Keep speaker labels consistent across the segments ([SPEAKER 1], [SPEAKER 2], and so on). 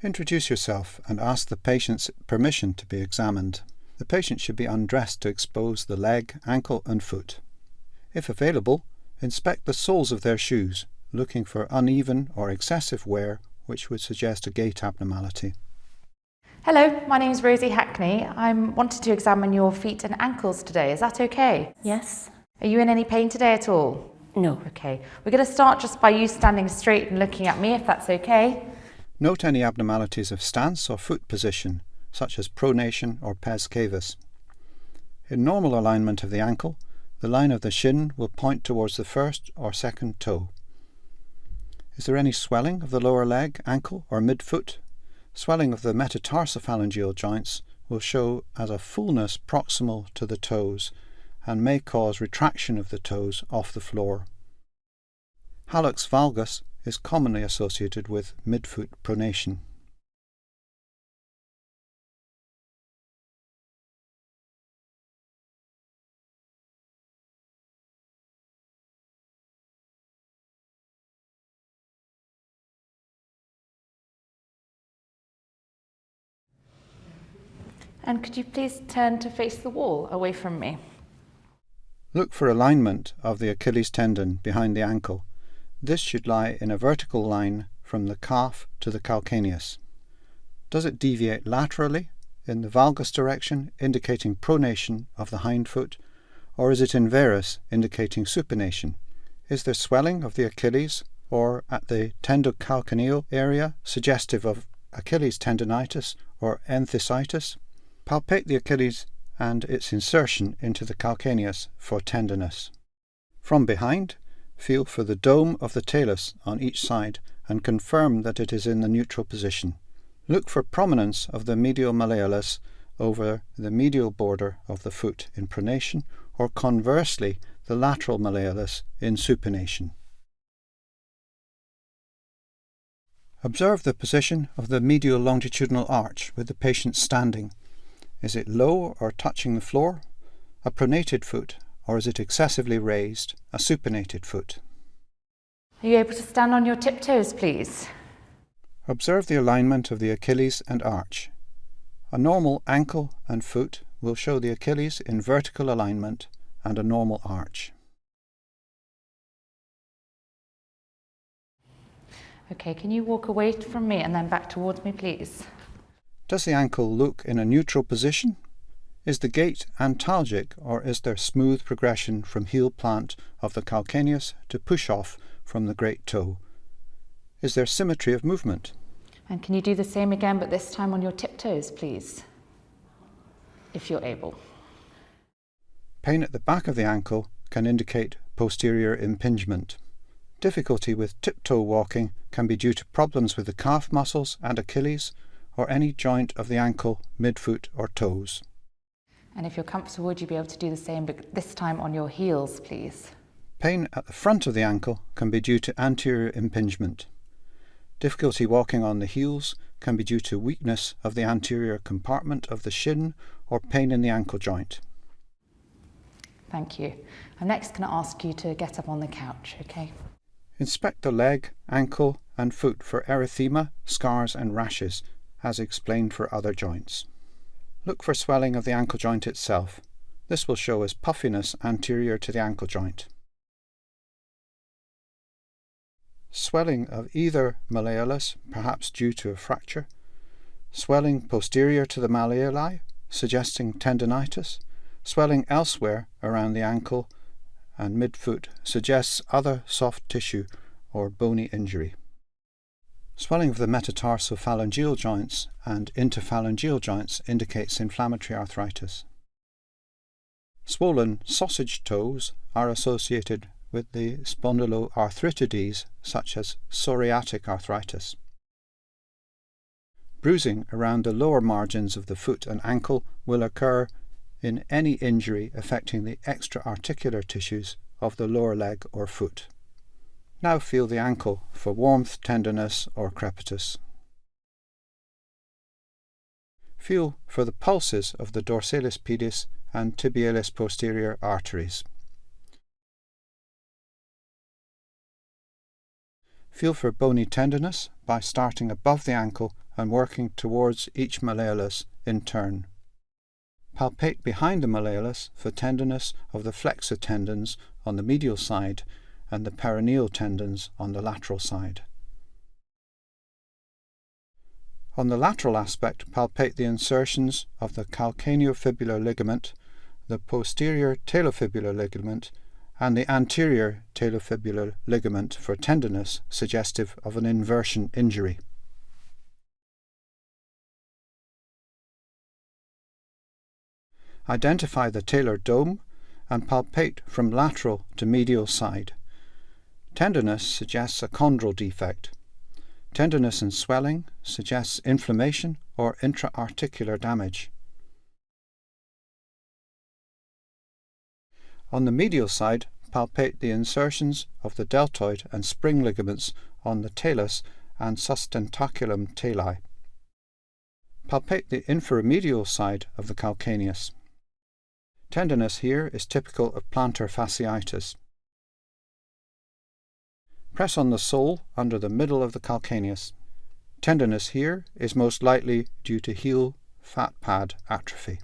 [SPEAKER 1] Introduce yourself and ask the patient's permission to be examined. The patient should be undressed to expose the leg, ankle and foot. If available, inspect the soles of their shoes, looking for uneven or excessive wear which would suggest a gait abnormality.
[SPEAKER 2] Hello, my name is Rosie Hackney. I'm wanted to examine your feet and ankles today. Is that okay?
[SPEAKER 3] Yes.
[SPEAKER 2] Are you in any pain today at all?
[SPEAKER 3] No.
[SPEAKER 2] Okay. We're going to start just by you standing straight and looking at me, if that's okay.
[SPEAKER 1] Note any abnormalities of stance or foot position, such as pronation or pes cavus. In normal alignment of the ankle, the line of the shin will point towards the first or second toe. Is there any swelling of the lower leg, ankle or midfoot? Swelling of the metatarsophalangeal joints will show as a fullness proximal to the toes and may cause retraction of the toes off the floor. Hallux valgus is commonly associated with midfoot pronation.
[SPEAKER 2] And could you please turn to face the wall away from me?
[SPEAKER 1] Look for alignment of the Achilles tendon behind the ankle. This should lie in a vertical line from the calf to the calcaneus. Does it deviate laterally in the valgus direction, indicating pronation of the hind foot, or is it inverus, indicating supination? Is there swelling of the Achilles or at the tendocalcaneal area, suggestive of Achilles tendinitis or enthesitis? Palpate the Achilles and its insertion into the calcaneus for tenderness. From behind, feel for the dome of the talus on each side and confirm that it is in the neutral position. Look for prominence of the medial malleolus over the medial border of the foot in pronation, or conversely the lateral malleolus in supination. Observe the position of the medial longitudinal arch with the patient standing. Is it low or touching the floor, a pronated foot, or is it excessively raised, a supinated foot?
[SPEAKER 2] Are you able to stand on your tiptoes, please?
[SPEAKER 1] Observe the alignment of the Achilles and arch. A normal ankle and foot will show the Achilles in vertical alignment and a normal arch.
[SPEAKER 2] Okay, can you walk away from me and then back towards me, please?
[SPEAKER 1] Does the ankle look in a neutral position? Is the gait antalgic, or is there smooth progression from heel plant of the calcaneus to push off from the great toe? Is there symmetry of movement?
[SPEAKER 2] And can you do the same again, but this time on your tiptoes, please? If you're able.
[SPEAKER 1] Pain at the back of the ankle can indicate posterior impingement. Difficulty with tiptoe walking can be due to problems with the calf muscles and Achilles, or any joint of the ankle, midfoot or toes.
[SPEAKER 2] And if you're comfortable, would you be able to do the same, but this time on your heels, please?
[SPEAKER 1] Pain at the front of the ankle can be due to anterior impingement. Difficulty walking on the heels can be due to weakness of the anterior compartment of the shin or pain in the ankle joint.
[SPEAKER 2] Thank you. I'm next going to ask you to get up on the couch, okay?
[SPEAKER 1] Inspect the leg, ankle and foot for erythema, scars and rashes, as explained for other joints. Look for swelling of the ankle joint itself. This will show as puffiness anterior to the ankle joint. Swelling of either malleolus, perhaps due to a fracture. Swelling posterior to the malleoli, suggesting tendinitis. Swelling elsewhere around the ankle and midfoot suggests other soft tissue or bony injury. Swelling of the metatarsophalangeal joints and interphalangeal joints indicates inflammatory arthritis. Swollen sausage toes are associated with the spondyloarthritides, such as psoriatic arthritis. Bruising around the lower margins of the foot and ankle will occur in any injury affecting the extra-articular tissues of the lower leg or foot. Now feel the ankle for warmth, tenderness or crepitus. Feel for the pulses of the dorsalis pedis and tibialis posterior arteries. Feel for bony tenderness by starting above the ankle and working towards each malleolus in turn. Palpate behind the malleolus for tenderness of the flexor tendons on the medial side and the peroneal tendons on the lateral side. On the lateral aspect, palpate the insertions of the calcaneofibular ligament, the posterior talofibular ligament, and the anterior talofibular ligament for tenderness suggestive of an inversion injury. Identify the talar dome and palpate from lateral to medial side. Tenderness suggests a chondral defect. Tenderness and swelling suggests inflammation or intra-articular damage. On the medial side, palpate the insertions of the deltoid and spring ligaments on the talus and sustentaculum tali. Palpate the inframedial side of the calcaneus. Tenderness here is typical of plantar fasciitis. Press on the sole under the middle of the calcaneus. Tenderness here is most likely due to heel fat pad atrophy.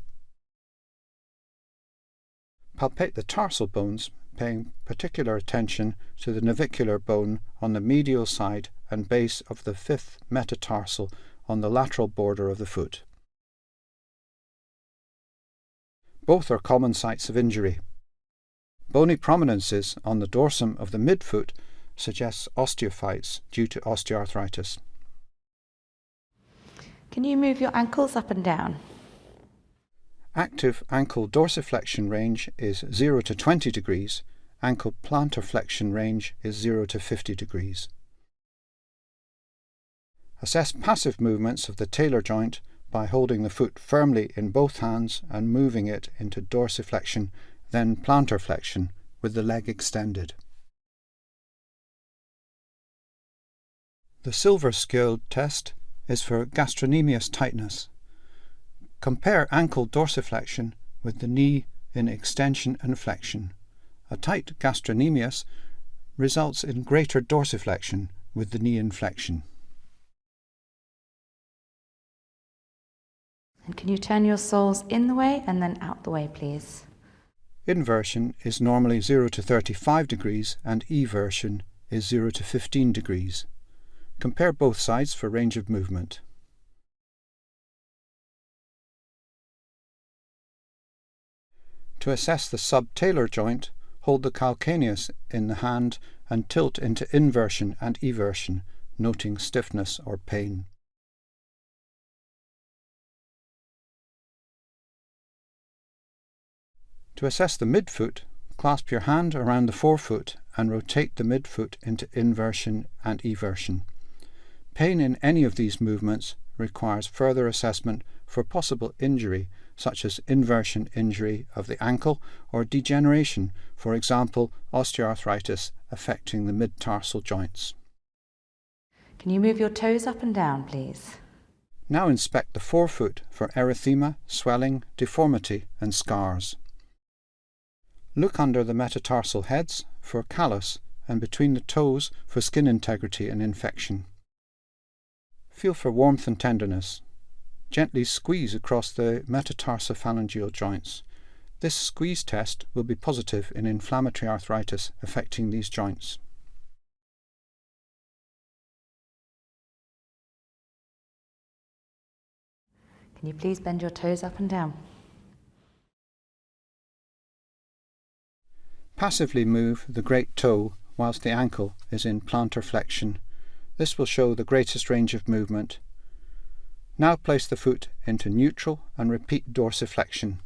[SPEAKER 1] Palpate the tarsal bones, paying particular attention to the navicular bone on the medial side and base of the fifth metatarsal on the lateral border of the foot. Both are common sites of injury. Bony prominences on the dorsum of the midfoot suggests osteophytes due to osteoarthritis.
[SPEAKER 2] Can you move your ankles up and down?
[SPEAKER 1] Active ankle dorsiflexion range is 0 to 20 degrees. Ankle plantar flexion range is 0 to 50 degrees. Assess passive movements of the talar joint by holding the foot firmly in both hands and moving it into dorsiflexion, then plantar flexion with the leg extended. The silver scale test is for gastrocnemius tightness. Compare ankle dorsiflexion with the knee in extension and flexion. A tight gastrocnemius results in greater dorsiflexion with the knee in flexion.
[SPEAKER 2] And can you turn your soles in the way and then out the way, please?
[SPEAKER 1] Inversion is normally 0 to 35 degrees and eversion is 0 to 15 degrees. Compare both sides for range of movement. To assess the subtalar joint, hold the calcaneus in the hand and tilt into inversion and eversion, noting stiffness or pain. To assess the midfoot, clasp your hand around the forefoot and rotate the midfoot into inversion and eversion. Pain in any of these movements requires further assessment for possible injury, such as inversion injury of the ankle or degeneration, for example, osteoarthritis affecting the mid-tarsal joints.
[SPEAKER 2] Can you move your toes up and down, please?
[SPEAKER 1] Now inspect the forefoot for erythema, swelling, deformity and scars. Look under the metatarsal heads for callus and between the toes for skin integrity and infection. Feel for warmth and tenderness. Gently squeeze across the metatarsophalangeal joints. This squeeze test will be positive in inflammatory arthritis affecting these joints.
[SPEAKER 2] Can you please bend your toes up and down?
[SPEAKER 1] Passively move the great toe whilst the ankle is in plantar flexion. This will show the greatest range of movement. Now place the foot into neutral and repeat dorsiflexion.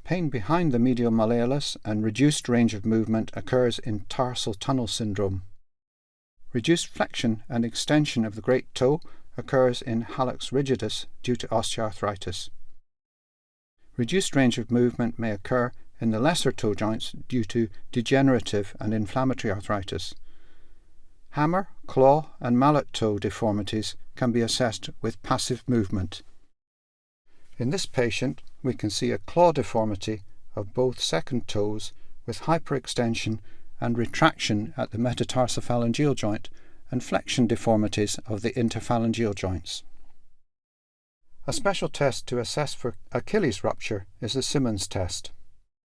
[SPEAKER 1] Pain behind the medial malleolus and reduced range of movement occurs in tarsal tunnel syndrome. Reduced flexion and extension of the great toe occurs in hallux rigidus due to osteoarthritis. Reduced range of movement may occur in the lesser toe joints due to degenerative and inflammatory arthritis. Hammer, claw and mallet toe deformities can be assessed with passive movement. In this patient, we can see a claw deformity of both second toes with hyperextension and retraction at the metatarsophalangeal joint and flexion deformities of the interphalangeal joints. A special test to assess for Achilles rupture is the Simmons test.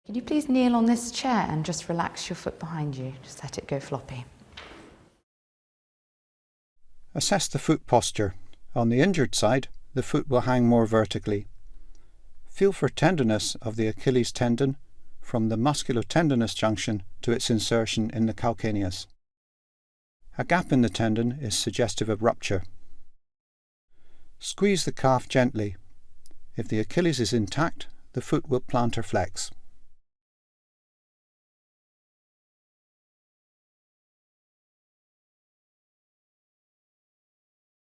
[SPEAKER 2] Can you please kneel on this chair and just relax your foot behind you? Just let it go floppy.
[SPEAKER 1] Assess the foot posture. On the injured side, the foot will hang more vertically. Feel for tenderness of the Achilles tendon from the musculotendinous junction to its insertion in the calcaneus. A gap in the tendon is suggestive of rupture. Squeeze the calf gently. If the Achilles is intact, the foot will plantar flex.